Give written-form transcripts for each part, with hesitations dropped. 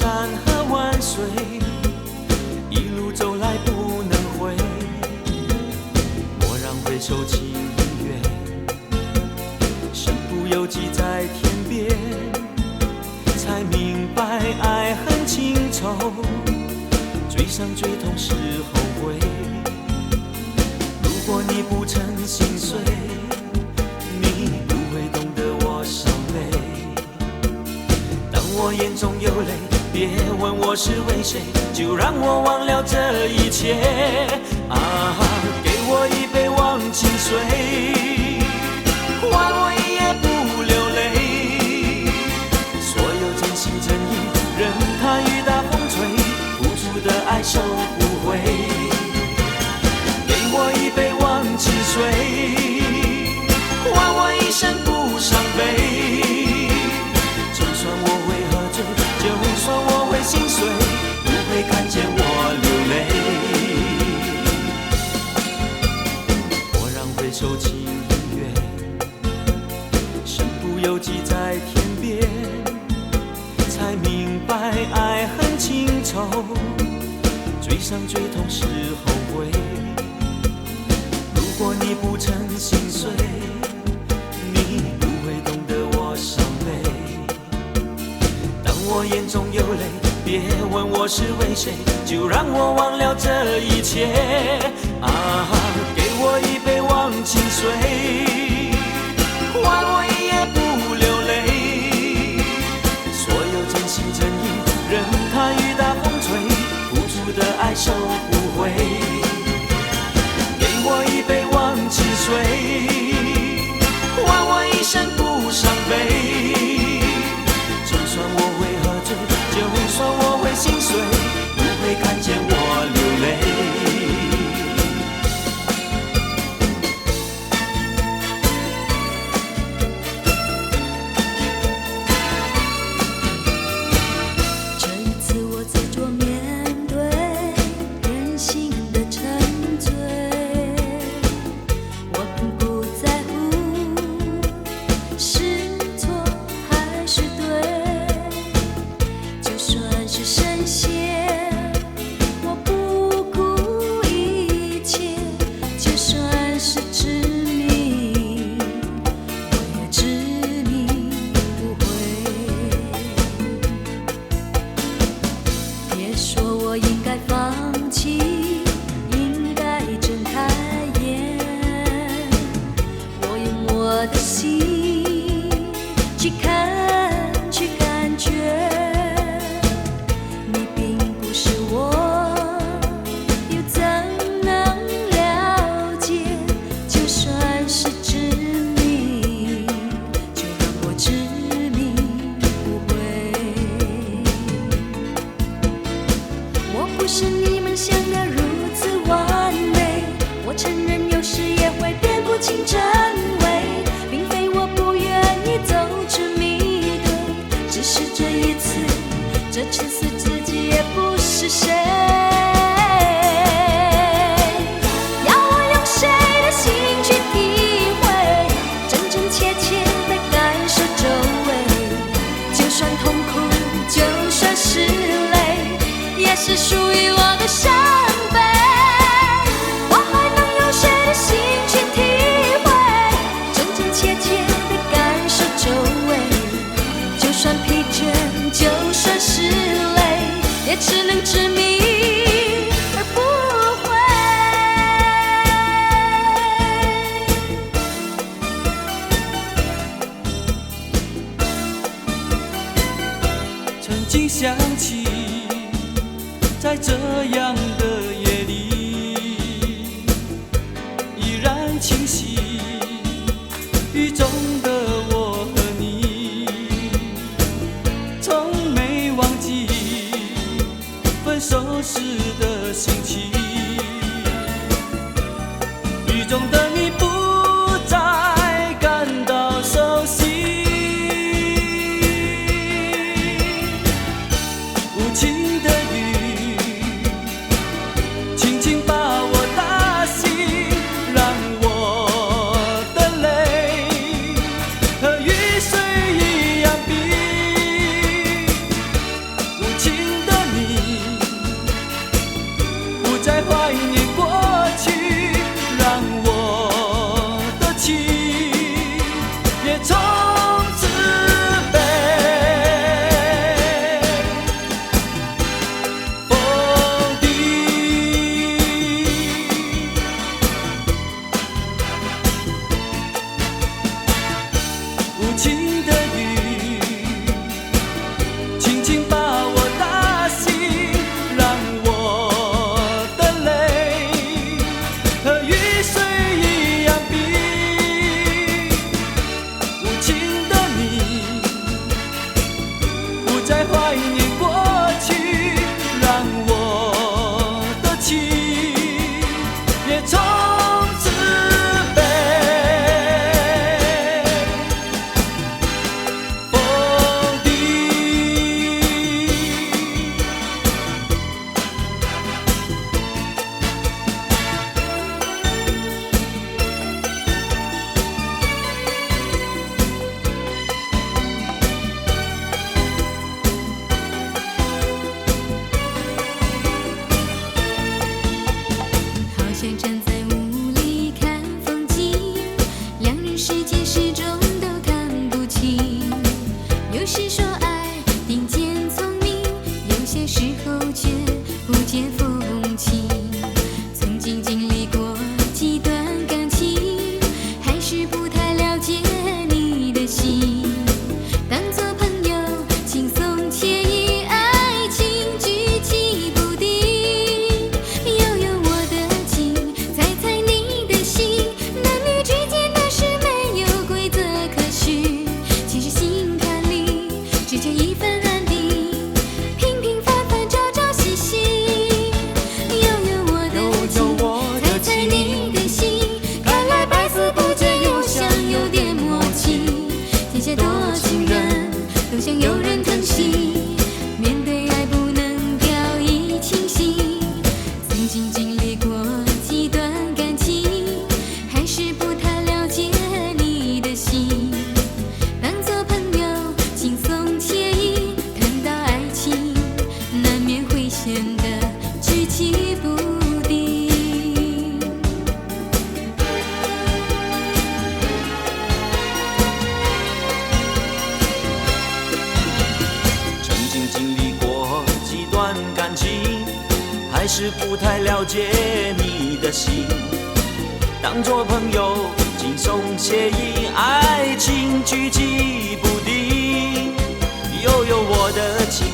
山河万岁，一路走来不能回。蓦然回首情已远，身不由己在天边，才明白爱恨情仇，最伤最痛是后悔。如果你不曾心碎，你不会懂得我伤悲。当我眼中有泪，别问我是为谁，就让我忘了这一切。啊，给我一杯忘情水，换我一夜不流泪。所有真心真意，任它雨打风吹，付出的爱收不回。给我一杯忘情水，换我一生不伤悲。就算我会喝醉，就算我会心碎，不会看见我流泪。蓦然回首情已远，身不由己在天边，才明白爱恨情仇，最伤最痛是后悔。如果你不曾心碎，你不会懂得我伤悲。当我眼中有泪，别问我是为谁，就让我忘了这一切。啊，给我一杯忘情水，换我一夜不流泪。所有真心真意，任它雨打风吹，付出的爱收不回。给我一杯忘情水，换我一生不伤悲。就算我会喝醉，就算我会心碎，不会看见我流泪。这一次我自作面对任性的沉醉，我并不在乎是错还是对，就算是深陷，我不顾一切，就算是执迷，我也执迷不悔。别说我应该放弃，应该睁开眼，我用我的心去看，去感觉。你并不是我，又怎能了解？就算是执迷，就让我执迷不悔。我不是你们想的如此完美，我承认有时也会辨不清真伪，并非我不愿意走出迷对，只是这一次，这次自己也不是谁。要我用谁的心去体会，真真切切的感受周围，就算痛苦，就算是泪，也是属于我的伤悲。我还能用谁的心去体会，真真切切的感受周围，就算疲倦，就算是累，也只能执迷而不悔。曾经想起，在这样的夜里，依然清晰，雨中的我和你，从没忘记分手时的心情。雨中的你不再感到熟悉，无情的雨轻轻把我打醒，让我的泪和雨水一样冰。无情再怀念过去，让我的情也从此被否定。无情的雨轻轻把我打醒，让我的泪和雨水一样冰。无情的你不再怀念过去，让我的情也从此被否定。好像站在雾里看风景，两人世界始终都看不清。有时说爱顶尖聪明，有些时候却不见风情。曾经经历过几段感情，还是不太了解你的心。当作朋友，轻松惬意，爱情举棋不定。悠悠我的情，猜猜你的心，男女之间的事没有规则可循。其实心坎里只求一份安定，平平凡凡，朝朝夕夕。悠悠我的情，猜猜你的心，看来百思不解，又像有点默契。天下多情人，都想有人疼惜。面对爱不能掉以轻心，曾经经历过几段感情，还是不太了解你的心。当作朋友，轻松惬意，谈到爱情，难免会显得举棋不定。曾经经历过几段感情，还是不太了解你的心。当作朋友，轻松惬意，爱情举棋不定。悠悠我的情，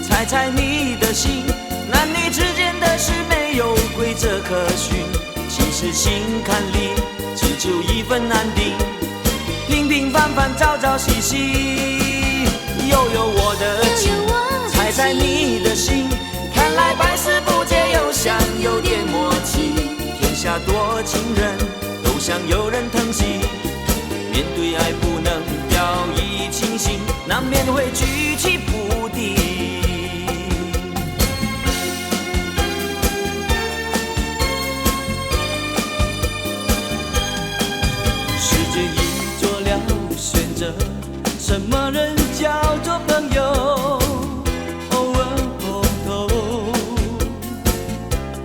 猜猜你的心，男女之间的事没有规则可循。其实心坎里只求一份安定，平平凡凡，朝朝夕夕。悠悠我的情，猜猜你的心，看来百思不解，又像有点默契。天下多情人，都想有人疼惜。面对爱不能掉以轻心，难免会举棋不定。世界已做了选择，什么人叫做朋友？偶尔碰头，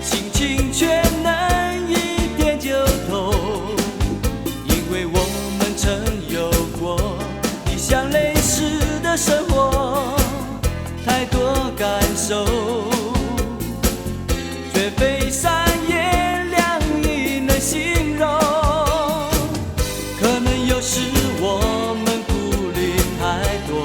心情却能一点就透，因为我们曾有过一项类似的生活，太多感受，绝非三言两语能形容。可能有时我们顾虑太多，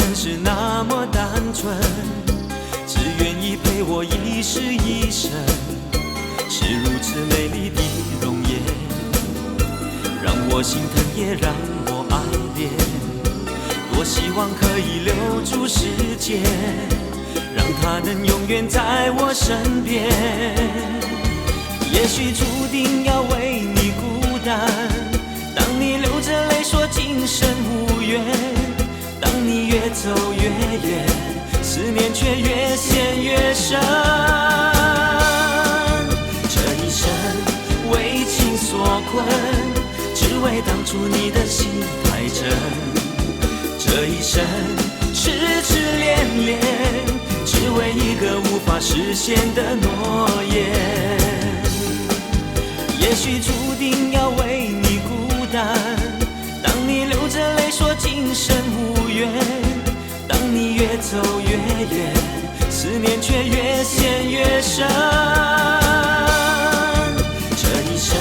曾是那么单纯，只愿意陪我一世一生，是如此美丽的容颜，让我心疼也让我爱恋，多希望可以留住时间，让它能永远在我身边。也许注定要为你孤单，当你流着泪说今生无缘，当你越走越远，思念却越陷越深。这一生为情所困，只为当初你的心太真。这一生痴痴恋恋，只为一个无法实现的诺言。也许注定要为你孤单，当你流着泪说今生无缘，当你越走越远，思念却越陷越深。这一生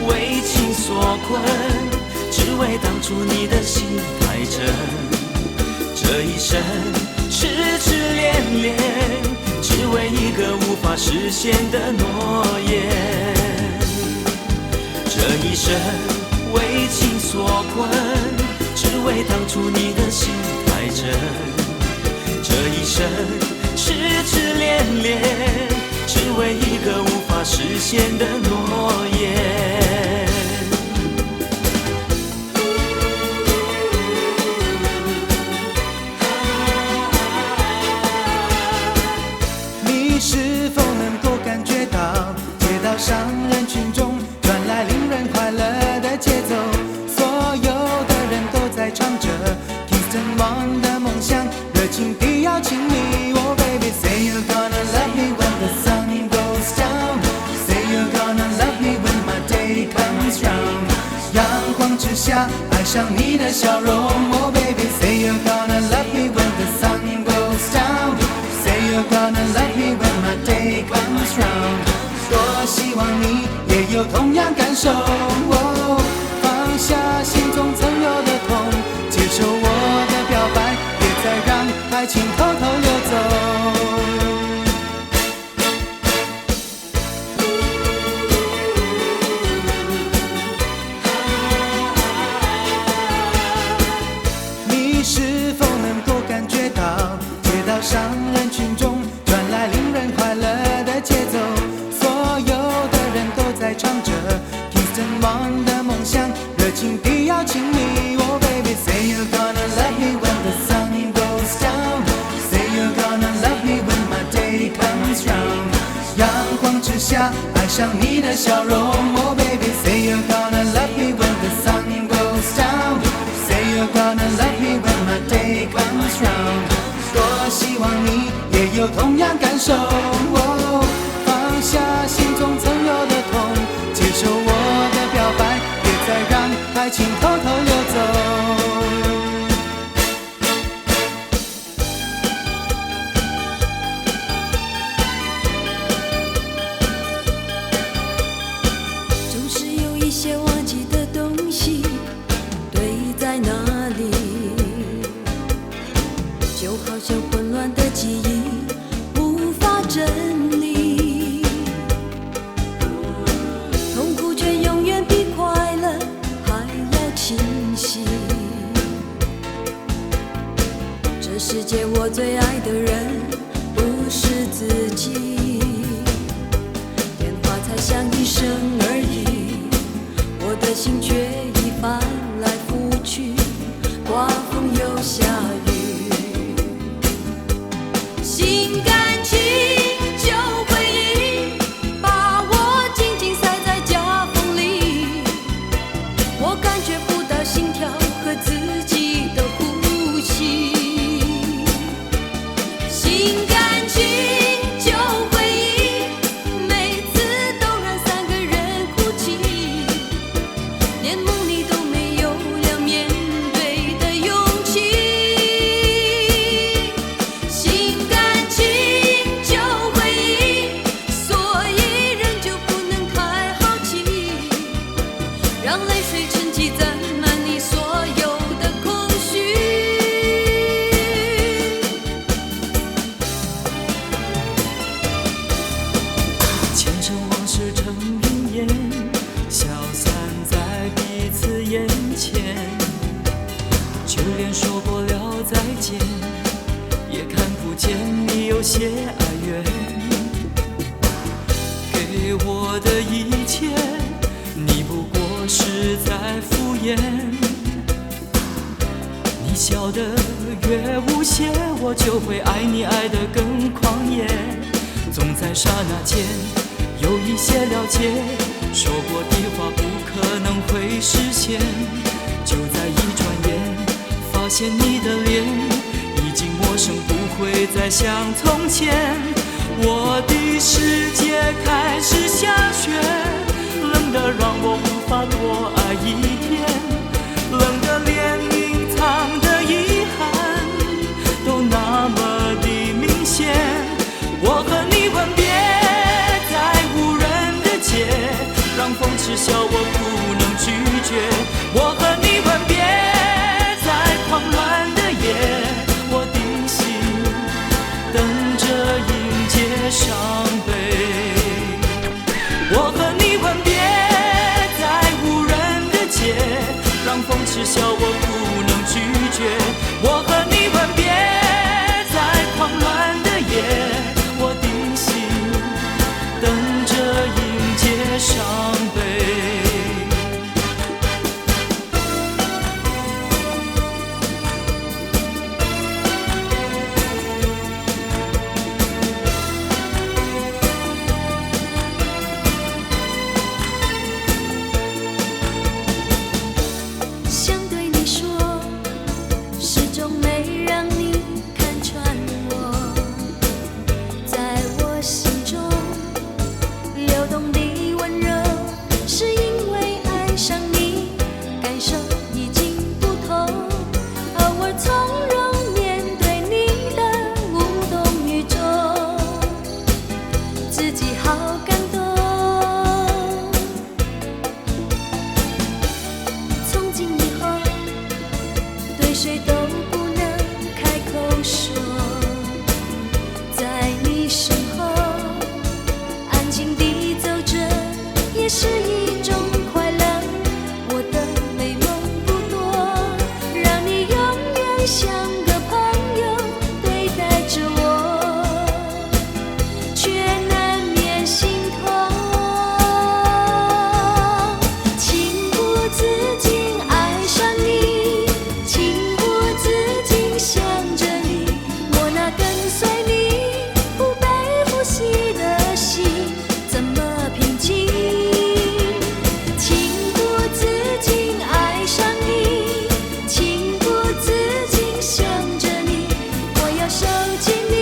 为情所困，只为当初你的心太真。这一生痴痴恋恋，只为一个无法实现的诺言。这一生为情所困，只为当初你的心太真。这一生痴痴恋恋，只为一个无法实现的诺言。你是否能够感觉到街道上人群中传来令人快乐的节奏？所有的人都在唱着 Kingston One 的梦想，热情地邀请你。Oh baby, say you're gonna love me when the sun goes down. Say you're gonna love me when my day comes round. 阳光之下，爱上你的笑容。Oh baby, say you're gonna love me when the sun goes down. Say you're gonna love me when my day comes round. 多希望你也有同样感受。放下心中曾有的痛，接受我的表白，别再让爱情偷偷溜走。你是否能够感觉到街道上人群中传来令人快乐的节奏？所有的人都在唱着 Kingston One 的梦想，热情地邀请你。Oh baby, say you're gonna love me when the sun goes down. Say you're gonna love me when my day comes round. 阳光之下，爱上你的笑容。Oh baby, say you're gonna love me when the sun goes down. Say you're gonna love me when my day comes round. 多希望你也有同样感受。放下心中曾有的痛，接受我的表白，别再让爱情偷偷溜走。总是有一些忘记的东西堆在那里，就好像混乱的记忆无法整理，痛苦却永远比快乐还要清晰。这世界我最爱的人不是自己，电话才响一声而已，我的心却已翻来覆去，刮风又下雨。心甘情旧回忆，把我紧紧塞在夹缝里，我感觉不到心跳和自己的呼吸。心甘情旧回忆，每次都让三个人哭泣，连梦里都没有了面对的勇气。见你有些哀怨，给我的一切，你不过是在敷衍。你笑得越无邪，我就会爱你爱得更狂野。总在刹那间有一些了解，说过的话不可能会实现。就在一转眼，发现你的脸已经陌生，不会再像从前。我的世界开始下雪，冷得让我无法多爱一天，冷得连隐藏的遗憾都那么的明显。我和你吻别在无人的街，让风痴笑我不能拒绝。我和你吻别在狂乱的夜，我的心等着迎接伤悲。我和你吻别在无人的街，让风痴笑我不能拒绝。我和你吻别在狂乱的夜，我的心等着迎接伤悲。想对你说，始终没让你看穿我，在我心中流动的温柔，是因为爱上你，感受已经不同。偶尔从容面对你的无动于衷，自己好感动。从今以后，对谁都不能开口说，在你身后安静地走着，也是一种快乐。我的美梦不多，让你永远像个朋友对待着我，却难免心痛。情不自禁爱上你，情不自禁想着你，我那跟随你不被呼吸的心怎么平静？情不自禁爱上你，情不自禁想着你，我要收紧你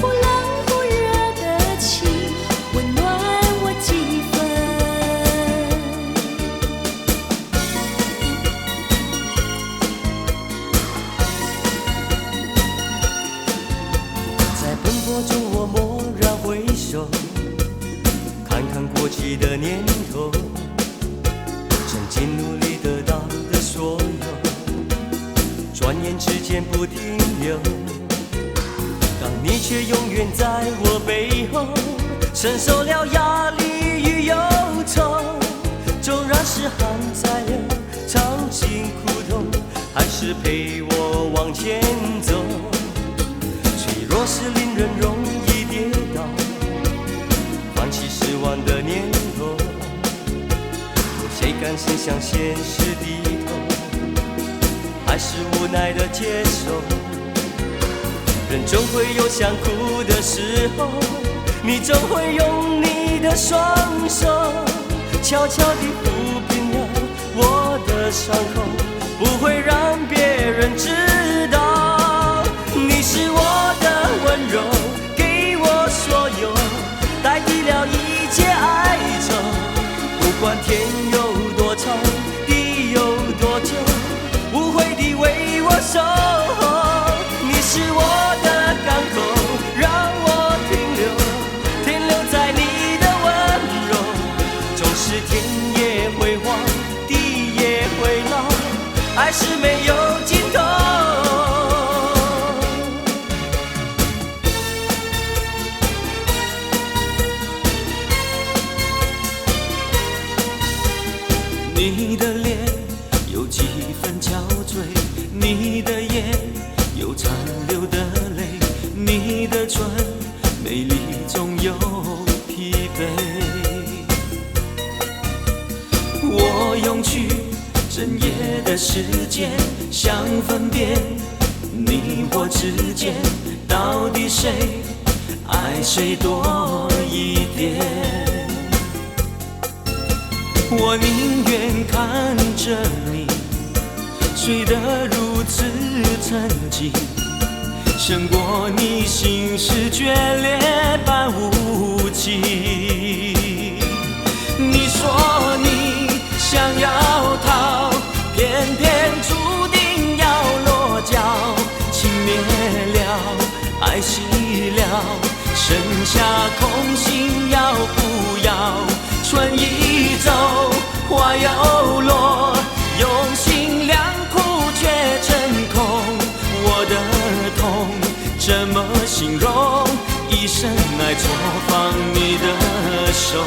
忽冷忽热的情，温暖我几分。在奔波中我蓦然回首，看看过去的年头，曾经努力得到的所有，转眼之间不停留。当你却永远在我背后，承受了压力与忧愁。纵然是含在了尝尽苦痛，还是陪我往前走。脆弱是令人容易跌倒，放弃失望的念头，谁甘心向现实低头，还是无奈的接受。人总会有想哭的时候，你总会用你的双手悄悄地抚平了我的伤口，不会让别人知道。你是我的温柔，给我所有，代替了一切哀愁。不管天有多长，地有多久，无悔地为我守候。你是我的港口，让我停留在你的温柔。纵使天也会荒，地也会老，爱是没有尽头。你的唇美丽中有疲惫。我用去整夜的时间，想分辨你我之间到底谁爱谁多一点。我宁愿看着你睡得如此沉静，胜过你心事决裂般无情。你说你想要逃，偏偏注定要落脚，情灭了，爱熄了，剩下空心要不要？春已走，花又落，用心良苦却成空。我的痛怎么形容？一生爱错放你的手。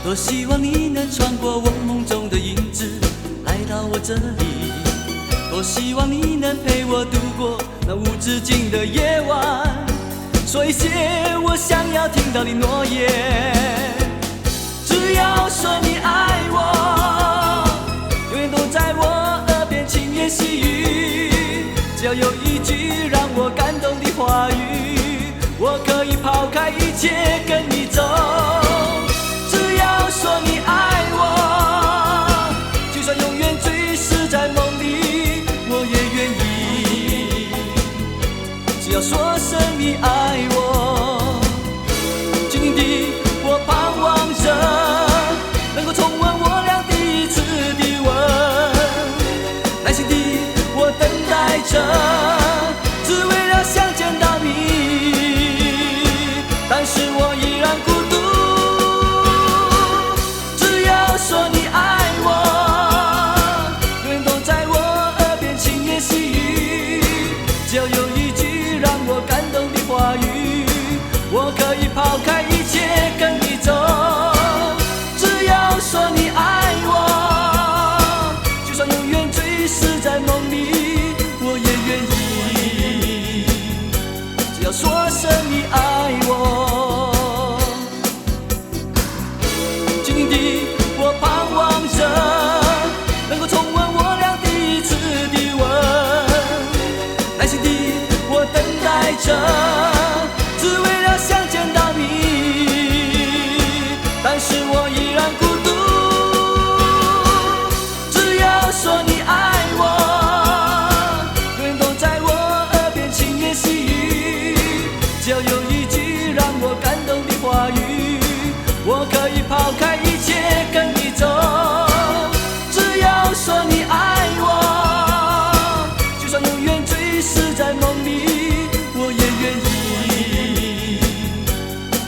多希望你能穿过我梦中的影子，来到我这里。多希望你能陪我度过那无止境的夜晚，说一些我想要听到的诺言。只要说你爱我，永远都在我耳边轻言细语。只要有一句让我感动的话语，我可以抛开一切跟你走。说你爱我，就算永远醉死在梦里，我也愿意。只要说声你爱我，静静地我盼望着，能够重温我俩第一次的吻，耐心地我等待着，只为了想见到你，但是我依然孤独。说你爱我，永远都在我耳边轻言细语。只要有一句让我感动的话语，说你爱我，就算永远醉死在梦里，我也愿意。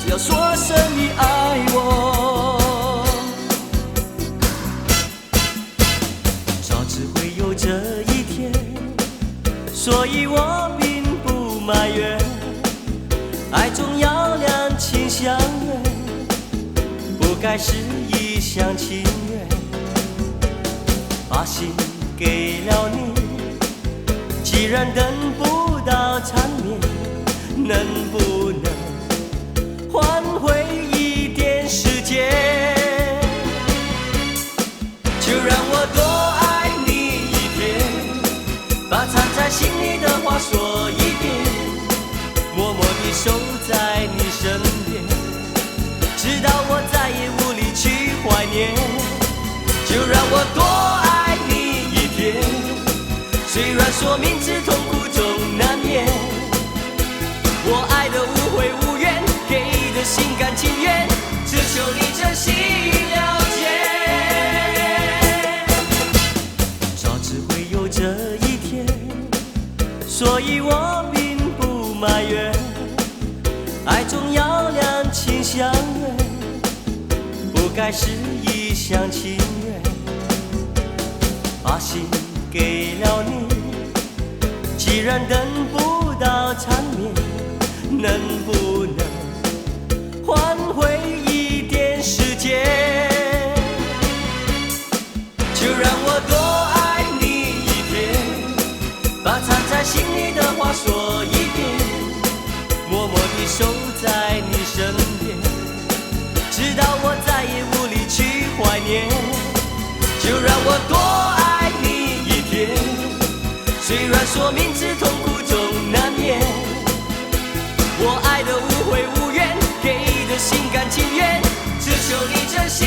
只要说声你爱我，早知会有这一天，所以我并不埋怨。爱总要两情相悦，不该是一厢情愿。把心给了你，既然等不到缠绵，能不能换回一点时间？就让我多爱你一天，把藏在心里的话说一遍，默默地守在你身边，直到我再也无力去怀念。就让我多爱你一天，虽然说明知痛苦总难免，我爱的无悔无怨，给的心甘情愿，只求你真心了解。早知会有这一天，所以我并不埋怨。爱总要两情相悦，不该是一厢情愿。把心给了你，既然等不到缠绵，能不能换回一点时间？就让我多爱你一天，把藏在心里的话说一遍，默默地守在你身边，直到我再也无力去怀念。就让我多爱你一天，虽然说明知痛苦总难免，我爱的无悔无怨，给的心甘情愿，只求你真心